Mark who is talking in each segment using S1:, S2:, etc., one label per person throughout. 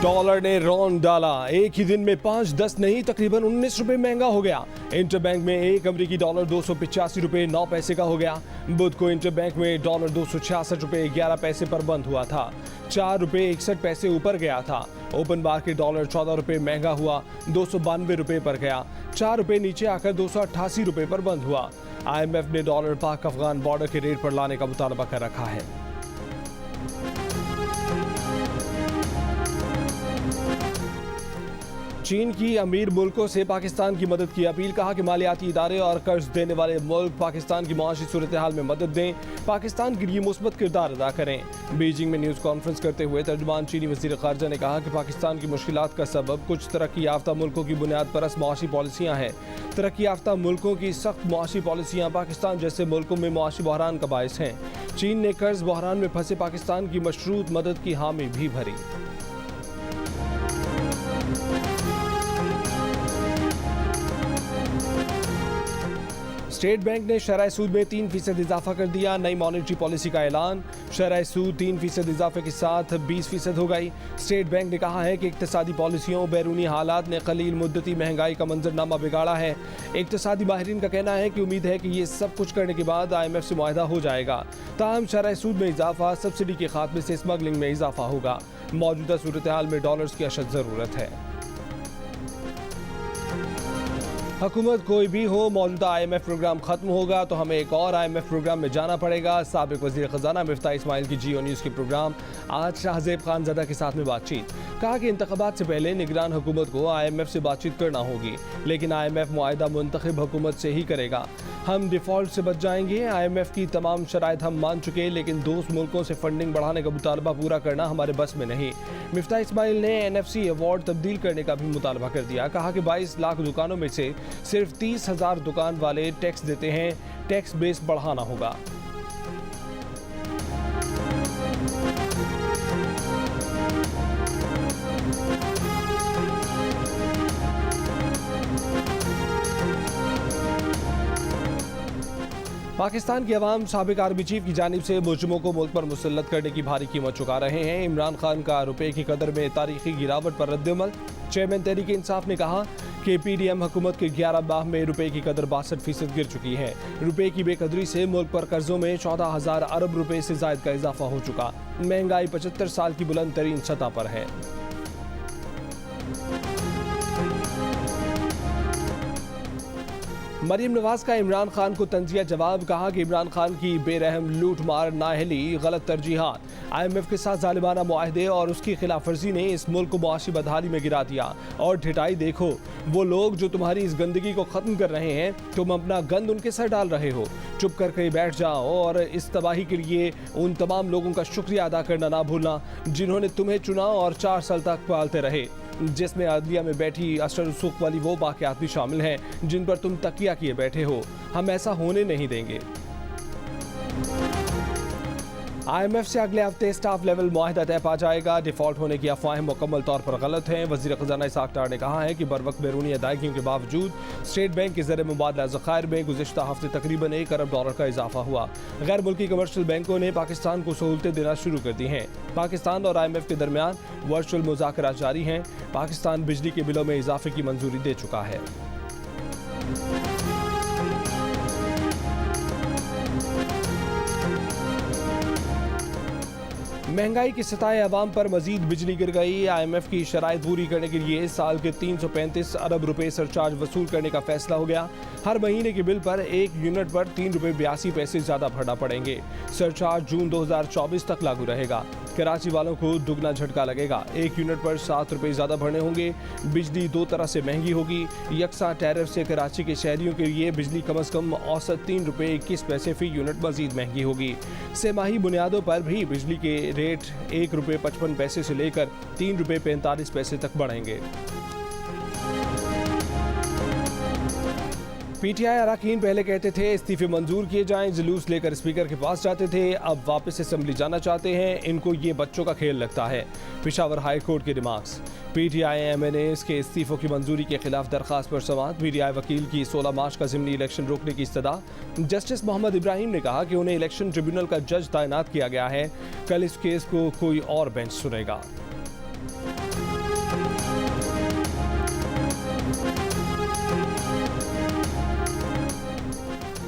S1: Dollar ने रौंद डाला। एक ही दिन में 5-10 नहीं तकरीबन 19 रुपए महंगा हो गया। इंटरबैंक में एक अमेरिकी डॉलर 285 रुपए 9 पैसे का हो गया। बुध को इंटरबैंक में डॉलर 266 रुपए 11 पैसे पर बंद हुआ था। 4 रुपए 61 पैसे ऊपर गया था। ओपन मार्केट डॉलर 14 रुपए महंगा हुआ 292 रुपए पर गया। 4 रुपए नीचे आकर 288 रुपए पर बंद हुआ। IMF ने डॉलर पाक अफगान बॉर्डर के रेट पर लाने का मुतालबा कर रखा है। चीन की अमीर मुल्कों से पाकिस्तान की मदद की अपील। कहा कि मालियाती इदारे और कर्ज देने वाले मुल्क पाकिस्तान की मुआशी सूरत हाल में मदद दें, पाकिस्तान के लिए मुस्बत किरदार अदा करें। बीजिंग में न्यूज़ कॉन्फ्रेंस करते हुए तर्जुमान चीनी वज़ीर ख़ारजा ने कहा कि पाकिस्तान की मुश्किलात का सबब कुछ तरक्की याफ्ता मुल्कों की बुनियाद परस्त मुआशी पॉलिसियाँ हैं। तरक्की याफ्ता मुल्कों की सख्त मुआशी पॉलिसियाँ पाकिस्तान जैसे मुल्कों में मुआशी बहरान का बायस हैं। चीन ने कर्ज बहरान में फंसे पाकिस्तान की मशरूत मदद की हामी भी भरी। स्टेट बैंक ने शरह सूद में 3% इजाफा कर दिया। नई मॉनेटरी पॉलिसी का ऐलान। शरह सूद 3% इजाफे के साथ 20% हो गई। स्टेट बैंक ने कहा है कि इक्तिसादी पॉलिसियों बैरूनी हालात ने कलील मुद्दती महंगाई का मंजरनामा बिगाड़ा है। इक्तिसादी माहिरीन का कहना है कि उम्मीद है कि ये सब कुछ करने के बाद IMF से मुआहदा हो जाएगा। ताहम शरह सूद में इजाफा सब्सिडी के खात्मे से स्मगलिंग में इजाफा होगा। मौजूदा सूरत हाल में डॉलर्स की अशद ज़रूरत है। हुकूमत कोई भी हो, मौजूदा IMF प्रोग्राम खत्म होगा तो हमें एक और IMF प्रोग्राम में जाना पड़ेगा। साबिक वज़ीर ख़जाना मिफ्ता इस्माइल की जियो न्यूज़ के प्रोग्राम आज शाहज़ेब खानज़ादा के साथ में बातचीत। कहा कि इंतख़ाबात से पहले निगरान हुकूमत को IMF से बातचीत करना होगी, लेकिन IMF मुआहदा मुंतखब हुकूमत से ही करेगा। हम डिफ़ॉल्ट से बच जाएंगे। IMF की तमाम शराइत हम मान चुके, लेकिन दोस्त मुल्कों से फंडिंग बढ़ाने का मुतालबा पूरा करना हमारे बस में नहीं। मिफ्ता इस्माइल ने NFC अवार्ड तब्दील करने का भी मुतालबा कर दिया। कहा कि 22 लाख दुकानों में से सिर्फ 30,000 दुकान वाले टैक्स देते हैं। टैक्स बेस बढ़ाना होगा। पाकिस्तान के अवाम साबिक आर्मी चीफ की जानिब से मुजरिमों को मुल्क पर मुसल्लत करने की भारी कीमत चुका रहे हैं। इमरान खान का रुपए की कदर में तारीखी गिरावट पर रद्दअमल। चेयरमैन तहरीक इंसाफ ने कहा कि PDM हुकूमत के 11 माह में रुपए की कदर 62% गिर चुकी है। रुपए की बेकदरी से मुल्क पर कर्जों में 14,000 अरब रुपए से जायद का इजाफा हो चुका। महंगाई 75 साल की बुलंद तरीन सतह पर है। मरीम नवाज का इमरान खान को तंजिया जवाब। कहा कि इमरान खान की बेरहम लूट मार, नाअहली, गलत तरजीहात, IMF के साथ जालिमाना मुआहदे और उसकी खिलाफ वर्जी ने इस मुल्क को मुआशी बदहाली में गिरा दिया। और ढिठाई देखो, वो लोग जो तुम्हारी इस गंदगी को ख़त्म कर रहे हैं, तुम अपना गंद उनके सर डाल रहे हो। चुप करके बैठ जाओ और इस तबाही के लिए उन तमाम लोगों का शुक्रिया अदा करना ना भूलना जिन्होंने तुम्हें चुना और 4 साल तक पालते रहे, जिसमें अदलिया में बैठी असर सुख वाली वो बाक़ियात भी शामिल हैं जिन पर तुम तकिया किए बैठे हो। हम ऐसा होने नहीं देंगे। IMF से अगले हफ्ते स्टाफ लेवल मुआहदा तय पा जाएगा। डिफ़ॉल्ट होने की अफवाहें मुकम्मल तौर पर गलत हैं। वज़ीर ख़जाना इसाक डार ने कहा है कि बरवक्त बैरूनी अदायगियों के बावजूद स्टेट बैंक के ज़र मुबादला ज़खायर में गुज़िश्ता हफ्ते तकरीबन 1 अरब डॉलर का इजाफा हुआ। गैर मुल्की कमर्शियल बैंकों ने पाकिस्तान को सहूलतें देना शुरू कर दी हैं। पाकिस्तान और IMF के दरमियान वर्चुअल मुज़ाकरात जारी हैं। पाकिस्तान बिजली के बिलों में इजाफे की मंजूरी दे चुका है। महंगाई की सताए अवाम पर मजीद बिजली गिर गई। IMF की शराइत पूरी करने के लिए साल के 335 अरब रुपए सरचार्ज वसूल करने का फैसला हो गया। हर महीने के बिल पर 1 यूनिट पर 3 रुपए 82 पैसे ज़्यादा भरना पड़ेंगे। सरचार्ज जून 2024 तक लागू रहेगा। कराची वालों को दुगना झटका लगेगा। 1 यूनिट पर 7 रुपए ज़्यादा भरने होंगे। बिजली 2 तरह से महंगी होगी। यकसा टैरिफ से कराची के शहरियों के लिए बिजली कम अज़ कम औसत 3 रुपए 21 पैसे फी यूनिट मजीद महंगी होगी। सेमाही बुनियादों पर भी बिजली के रेट 1 रुपए 55 पैसे से लेकर 3 रुपए 45 पैसे तक बढ़ेंगे। PTI अरकान पहले कहते थे इस्तीफे मंजूर किए जाएं, जुलूस लेकर स्पीकर के पास जाते थे, अब वापस असेंबली जाना चाहते हैं। इनको ये बच्चों का खेल लगता है। पेशावर हाई कोर्ट के रिमार्क्स। PTI MNAs के इस्तीफों की मंजूरी के खिलाफ दरखास्त पर समाअत। PTI वकील की 16 मार्च का ज़िमनी इलेक्शन रोकने की इस्तदा। जस्टिस मोहम्मद इब्राहिम ने कहा कि उन्हें इलेक्शन ट्रिब्यूनल का जज तैनात किया गया है। कल इस केस को कोई और बेंच सुनेगा।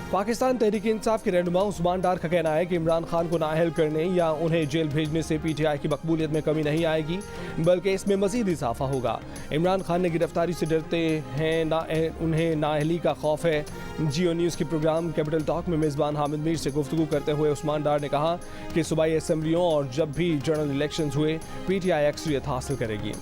S1: पाकिस्तान तहरीक इंसाफ के रहनुमा उस्मान डार का कहना है कि इमरान खान को नाअहल करने या उन्हें जेल भेजने से पीटीआई की मकबूलियत में कमी नहीं आएगी, बल्कि इसमें मजीद इजाफा होगा। इमरान खान ने गिरफ्तारी से डरते हैं, उन्हें नाअहली का खौफ है। जियो न्यूज़ के प्रोग्राम कैपिटल टॉक में मेज़बान हामिद मीर से गुफ्तगू करते हुए उस्मान डार ने कहा कि सूबाई असम्बलियों और जब भी जनरल इलेक्शन हुए पीटीआई अक्सरियत हासिल करेगी।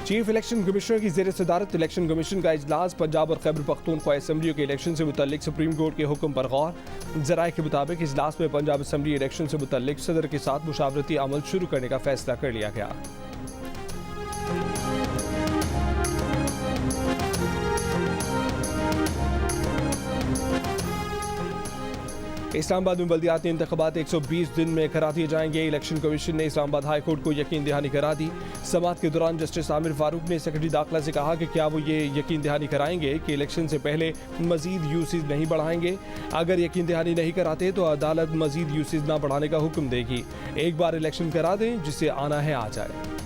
S1: चीफ इलेक्शन कमिश्नर की ज़ेर सदारत इलेक्शन कमीशन का इजलास पंजाब और खैबर पख्तूनख्वा असम्बलियों के इलेक्शन से मुतल्लिक सुप्रीम कोर्ट के हुक्म पर गौर। ज़राए के मुताबिक इजलास में पंजाब असम्बली इलेक्शन से मुतल्लिक सदर के साथ मुशावरती अमल शुरू करने का फैसला कर लिया गया। इस्लामाबाद में बल्दियाती इंतखाबात 120 दिन में करा दिए जाएंगे। इलेक्शन कमीशन ने इस्लामाबाद हाई कोर्ट को यकीन दहानी करा दी। समाअत के दौरान जस्टिस आमिर फारूक ने सेक्रेटरी दाखिला से कहा कि क्या वो ये यकीन दहानी कराएंगे कि इलेक्शन से पहले मजीद यूसेज नहीं बढ़ाएंगे। अगर यकीन दहानी नहीं कराते तो अदालत मजीद यूसेज ना बढ़ाने का हुक्म देगी। एक बार इलेक्शन करा दें, जिसे आना है आ जाए।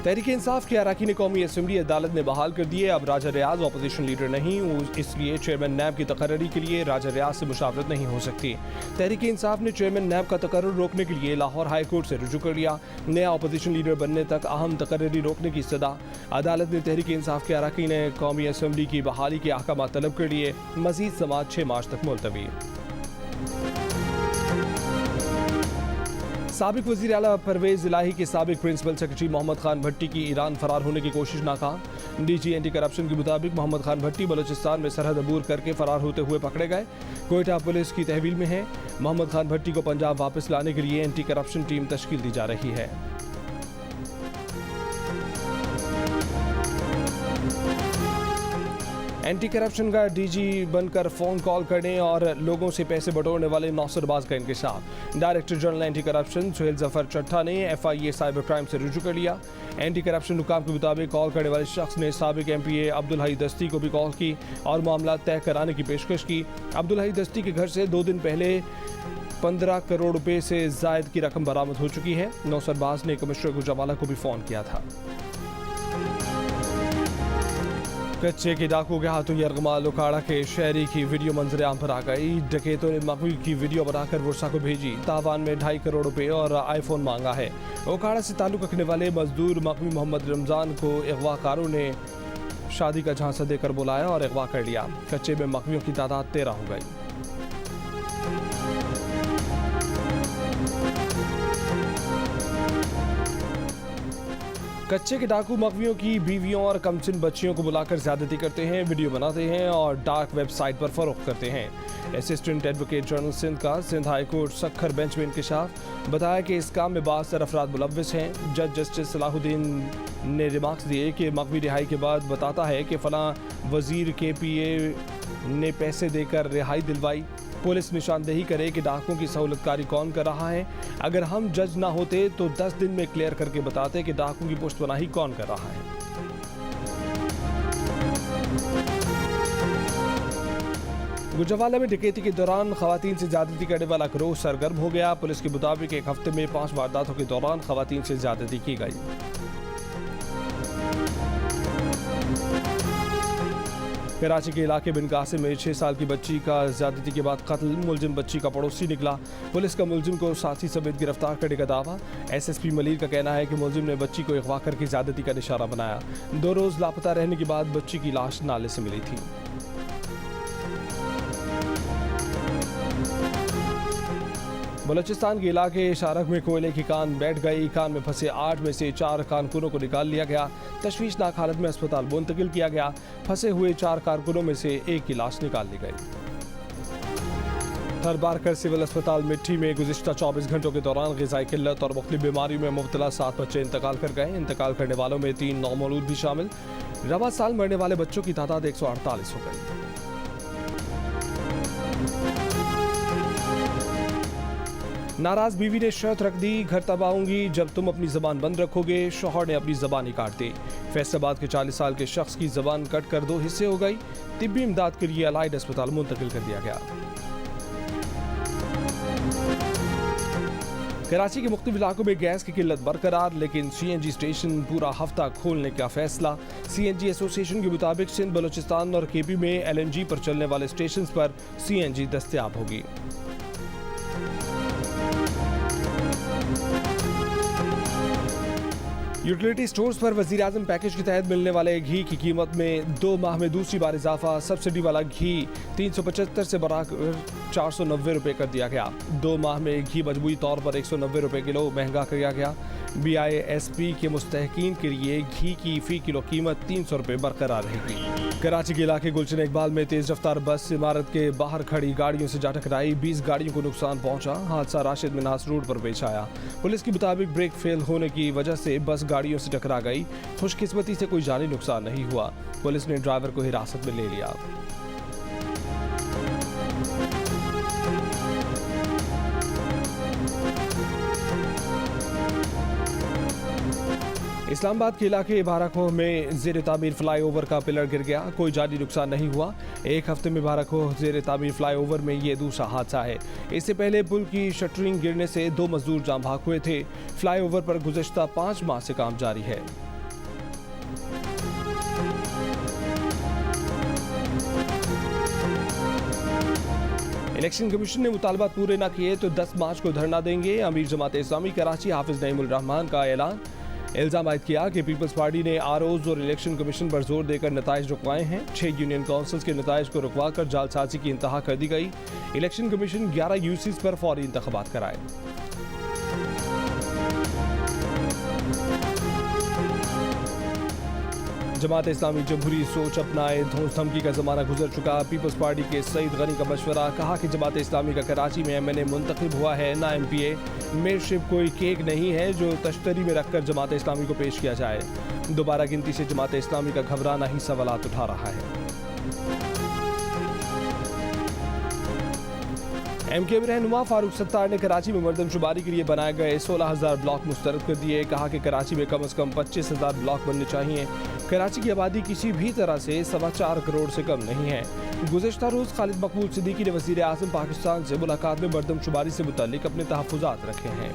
S1: तहरीक इंसाफ के अरकान कौमी असम्बली अदालत ने बहाल कर दिए। अब राजा रियाज अपोजिशन लीडर नहीं, इसलिए चेयरमैन नैब की तकर्री के लिए राजा रियाज से मुशावरत नहीं हो सकती। तहरीक इंसाफ ने चेयरमैन नैब का तकर्रुर रोकने के लिए लाहौर हाई कोर्ट से रुजू कर लिया। नया अपोजिशन लीडर बनने तक अहम तकर्री रोकने की सदा। अदालत ने तहरीक इंसाफ के अरकान कौमी असम्बली की बहाली के अहकाम तलब कर लिए। मजीद समाअत 6 मार्च तक मुलतवी। साबिक वज़ीर आला परवेज़ इलाही के साबिक प्रिंसिपल सेक्रेटरी मोहम्मद खान भट्टी की ईरान फरार होने की कोशिश नाकाम। डीजी एंटी करप्शन के मुताबिक मोहम्मद खान भट्टी बलूचिस्तान में सरहद अबूर करके फरार होते हुए पकड़े गए। कोयटा पुलिस की तहवील में है। मोहम्मद खान भट्टी को पंजाब वापस लाने के लिए एंटी करप्शन टीम तश्कील दी जा रही है। एंटी करप्शन का डीजी बनकर फ़ोन कॉल करने और लोगों से पैसे बटोरने वाले नौसरबाज का इंकशाफ। Director general anti corruption Suhail Zafar Chatha ने FIA साइबर क्राइम से रुजू कर लिया। एंटी करप्शन हुकाम के मुताबिक कॉल करने वाले शख्स ने साबिक MPA अब्दुल हई दस्ती को भी कॉल की और मामला तय कराने की पेशकश की। अब्दुल हई दस्ती के घर से 2 दिन पहले 15 करोड़ रुपए से ज़ायद की रकम बरामद हो चुकी है। नौसरबाज ने कमिश्नर गुजरावाला को भी फ़ोन किया था। कच्चे के डाकू के हाथों यरगमाल उखाड़ा के शहरी की वीडियो मंजर आम पर आ गई। डकैतों ने मकवी की वीडियो बनाकर बुरसा को भेजी। तावान में 2.5 करोड़ रुपए और आईफोन मांगा है। उखाड़ा से ताल्लुक रखने वाले मजदूर मकवी मोहम्मद रमजान को अगवाकारों ने शादी का झांसा देकर बुलाया और अगवा कर लिया। कच्चे में मकवियों की तादाद 13 हो गई। कच्चे के डाकू मकवियों की बीवियों और कमसिन बच्चियों को बुलाकर ज्यादती करते हैं, वीडियो बनाते हैं और डार्क वेबसाइट पर फरोख्त करते हैं। असिस्टेंट एडवोकेट जनरल सिंध का Sindh high court Sukkur bench में इंकशाफ। बताया कि इस काम में बासर अफराद मुलव्विस हैं। जज जस्टिस सलाहुद्दीन ने रिमार्क्स दिए कि मकवी रिहाई के बाद बताता है कि फलां वजीर KPA ने पैसे देकर रिहाई दिलवाई। पुलिस निशानदेही करे कि डाकुओं की सहूलतकारी कौन कर रहा है। अगर हम जज ना होते तो 10 दिन में क्लियर करके बताते कि डाकुओं की पुश्तपनाही कौन कर रहा है। गुजरावाला में डकैती के दौरान खवातीन से ज्यादती करने वाला गिरोह सरगर्म हो गया। पुलिस के मुताबिक एक हफ्ते में 5 वारदातों के दौरान खवातीन से ज्यादती की गई। कराची के इलाके बिन कासिम में 6 साल की बच्ची का ज्यादती के बाद कत्ल। मुलजिम बच्ची का पड़ोसी निकला। पुलिस का मुलजिम को साथी समेत गिरफ्तार करने का दावा। SSP मलिर का कहना है कि मुलजिम ने बच्ची को अगवा करके ज्यादती का निशाना बनाया। 2 रोज लापता रहने के बाद बच्ची की लाश नाले से मिली थी। बलूचिस्तान के इलाके शारक में कोयले की कान बैठ गई। कान में फंसे 8 में से 4 कारकुनों को निकाल लिया गया। तशवीशनाक हालत में अस्पताल मुंतकिल किया गया। फंसे हुए 4 कारकुनों में से एक की लाश निकाल ली गई। थरबारकर सिविल अस्पताल मिट्टी में गुज़िश्ता 24 घंटों के दौरान ग़िज़ाई किल्लत और मुख्तलिफ बीमारियों में मुब्तला 7 बच्चे इंतकाल कर गए। इंतकाल करने वालों में 3 नौमौलूद भी शामिल। रवा साल मरने वाले बच्चों की तादाद 148 हो गई। नाराज बीवी ने शर्त रख दी, घर तब आऊंगी जब तुम अपनी जबान बंद रखोगे। शौहर ने अपनी जबान ही काट दी। फैसलाबाद के 40 साल के शख्स की जबान कट कर 2 हिस्से हो गई। तिब्बी इमदाद के लिए अलाइड अस्पताल मुंतकिल कर दिया गया। कराची के मुख्तलिफ इलाकों में गैस की किल्लत बरकरार, लेकिन CNG स्टेशन पूरा हफ्ता खोलने का फैसला। CNG एसोसिएशन के मुताबिक सिंध, बलोचिस्तान और KP में LNG पर चलने वाले स्टेशन पर CNG दस्तयाब होगी। यूटिलिटी स्टोर्स पर वज़ीर-ए-आज़म पैकेज के तहत मिलने वाले घी की कीमत में 2 माह में दूसरी बार इजाफा। सब्सिडी वाला घी 375 से बढ़ाकर 490 रुपये कर दिया गया। 2 माह में घी मजबूरी तौर पर 190 रुपये किलो महंगा किया गया। BISP के मुस्तहकीन के लिए घी की फ़ी किलो कीमत 300 रुपये बरकरार रहेगी। कराची के इलाके गुलशन इकबाल में तेज़ रफ्तार बस इमारत के बाहर खड़ी गाड़ियों से जा टकराई। 20 गाड़ियों को नुकसान पहुंचा। हादसा राशिद मिनास रोड पर पेश आया। पुलिस के मुताबिक ब्रेक फेल होने की वजह से बस गाड़ियों से टकरा गई। खुशकिस्मती से कोई जानी नुकसान नहीं हुआ। पुलिस ने ड्राइवर को हिरासत में ले लिया। इस्लामाबाद के इलाके बाराखोह में ज़ेर तामीर फ्लाईओवर का पिलर गिर गया। कोई जानी नुकसान नहीं हुआ। एक हफ्ते में बाराखोह ज़ेर तामीर फ्लाईओवर में ये दूसरा हादसा है। इससे पहले पुल की शटरिंग गिरने से 2 मजदूर जाम भाग हुए थे। फ्लाईओवर पर गुज़श्ता 5 माह से काम जारी है। इलेक्शन कमीशन ने मुतालबात पूरे न किए तो 10 मार्च को धरना देंगे। अमीर जमात इस्लामी कराची हाफिज नईमुल रहमान का ऐलान। इल्ज़ाम आयद किया कि पीपल्स पार्टी ने ROs और इलेक्शन कमीशन पर जोर देकर नताइज रुकवाए हैं। 6 यूनियन काउंसिल्स के नताइज को रुकवा कर जालसाजी की इंतहा कर दी गई। इलेक्शन कमीशन 11 UCs पर फौरी इंतखाबात कराए। जमात इस्लामी जमहूरी सोच अपनाए, धौंस धमकी का ज़माना गुजर चुका। पीपल्स पार्टी के सईद गनी का मशवरा। कहा कि जमात इस्लामी का कराची में MNA मुंतखब हुआ है, ना MPA। मेयरशिप कोई केक नहीं है जो तश्तरी में रखकर जमात इस्लामी को पेश किया जाए। दोबारा गिनती से जमात इस्लामी का घबराना ही सवालात उठा रहा है। MK रहनुमा फारूक सत्तार ने कराची में मरदमशुमारी के लिए बनाए गए 16,000 ब्लॉक मुस्तरद कर दिए। कहा कि कराची में कम से कम 25,000 ब्लॉक बनने चाहिए। कराची की आबादी किसी भी तरह से 4.25 करोड़ से कम नहीं है। गुज़श्ता रोज़ खालिद मकबूल सिद्दीकी ने वज़ीर-ए-आज़म पाकिस्तान से मुलाकात में मरदमशुमारी से मुताल्लिक अपने तहफ़्फ़ुज़ात रखे हैं।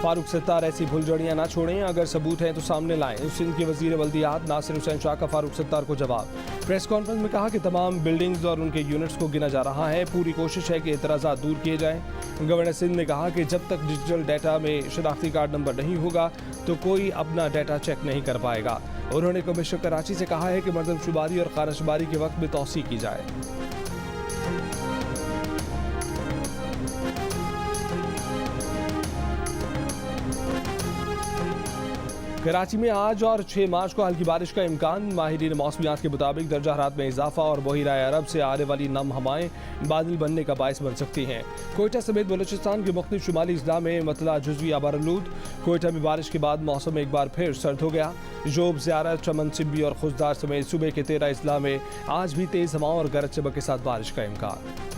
S1: फारूक सत्तार ऐसी भुलझड़ियाँ ना छोड़ें, अगर सबूत हैं तो सामने लाएं। सिंध के वज़ीर बल्दियात नासिर हुसैन शाह का फारूक सत्तार को जवाब। प्रेस कॉन्फ्रेंस में कहा कि तमाम बिल्डिंग्स और उनके यूनिट्स को गिना जा रहा है। पूरी कोशिश है कि एतराज़ात दूर किए जाएं। गवर्नर सिंध ने कहा कि जब तक डिजिटल डाटा में शनाख्ती कार्ड नंबर नहीं होगा तो कोई अपना डाटा चेक नहीं कर पाएगा। उन्होंने कमिश्नर कराची से कहा है कि मरदमशुमारी और खानशुमारी के वक्त में तौसी की जाए। कराची में आज और 6 मार्च को हल्की बारिश का इम्कान। माहिरीन मौसमियात के मुताबिक दर्जा हरारत में इजाफा और बहिरा अरब से आने वाली नम हवाएं बादल बनने का बायस बन सकती हैं। कोयटा समेत बलूचिस्तान के मुख्तलिफ शुमाली अजला में मतला जुज़वी आबारूद। कोयटा में बारिश के बाद मौसम एक बार फिर सर्द हो गया। जोब, ज़ियारत, चमन सिब्बी और खुशदार समेत सूबे के 13 अजला में आज भी तेज़ हवाओं और गरज चमक के साथ बारिश का इम्कान।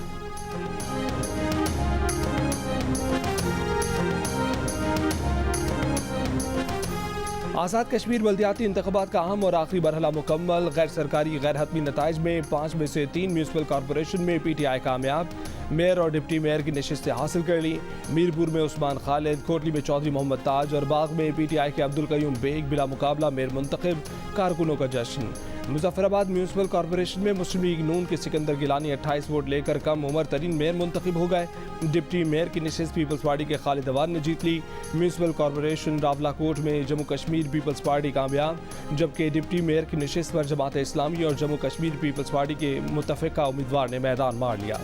S1: आज़ाद कश्मीर बल्दियाती इंतख़ाबात का अहम और आखिरी मरहला मुकम्मल। गैर सरकारी गैर हतमी नताइज में 5 में से 3 म्यूनसिपल कॉरपोरेशन में PTI कामयाब। मेयर और डिप्टी मेयर की नशिस्तें हासिल कर ली। मीरपुर में उस्मान खालिद, कोटली में चौधरी मोहम्मद ताज और बाग में PTI के अब्दुल कयूम बेग बिला मुकाबला मेयर मुंतखब। कारकुनों का जश्न। मुजफ्फराबाद म्यूनसिपल कॉरपोरेशन में मुस्लिम लीग नून के सिकंदर गिलानी 28 वोट लेकर कम उम्र तरीन मेयर मुंतखब हो गए। डिप्टी मेयर की नशिस्त पीपल्स पार्टी के खालिद अवान ने जीत ली। म्यूनसिपल कॉरपोरेशन रावलाकोट में जम्मू कश्मीर पीपल्स पार्टी कामयाब, जबकि डिप्टी मेयर की नशिस्त पर जमात इस्लामी और जम्मू कश्मीर पीपल्स पार्टी के मुत्तफ़िका उम्मीदवार ने मैदान मार लिया।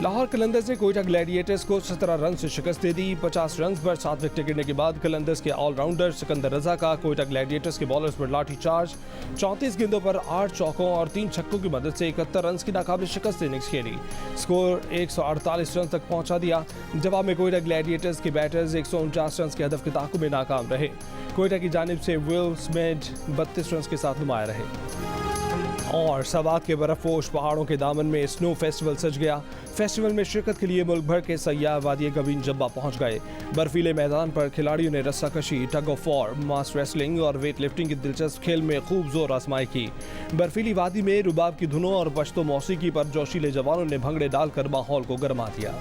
S1: लाहौर कलंदर्स ने कोयटा ग्लैडिएटर्स को 17 रन से शिकस्त दे दी। 50 रन पर 7 विकेट गिरने के बाद कलंदर्स के ऑलराउंडर सिकंदर रजा का कोयटा ग्लैडिएटर्स के बॉलर्स पर लाठी चार्ज। 34 गेंदों पर 8 चौकों और 3 छक्कों की मदद से 71 रन की नाकाबिल शिकस्त इनिंग्स खेली। स्कोर 148 रन तक पहुंचा दिया। जवाब में कोयटा ग्लैडिएटर्स के बैटर्स 149 रन के हदफ के ताक़ुब में नाकाम रहे। कोयटा की जानिब से विल स्मिथ 32 रन के साथ नुमाया रहे। और सवात के बर्फपोश पहाड़ों के दामन में स्नो फेस्टिवल सज गया। फेस्टिवल में शिरकत के लिए मुल्क भर के सयाह वादी गवीन जब्बा पहुंच गए। बर्फीले मैदान पर खिलाड़ियों ने रस्साकशी, tug of war, mass wrestling और वेट लिफ्टिंग की दिलचस्प खेल में खूब जोर आजमाई की। बर्फीली वादी में रुबाब की धुनों और पश्तो मौसीकी पर जोशीले जवानों ने भंगड़े डालकर माहौल को गरमा दिया।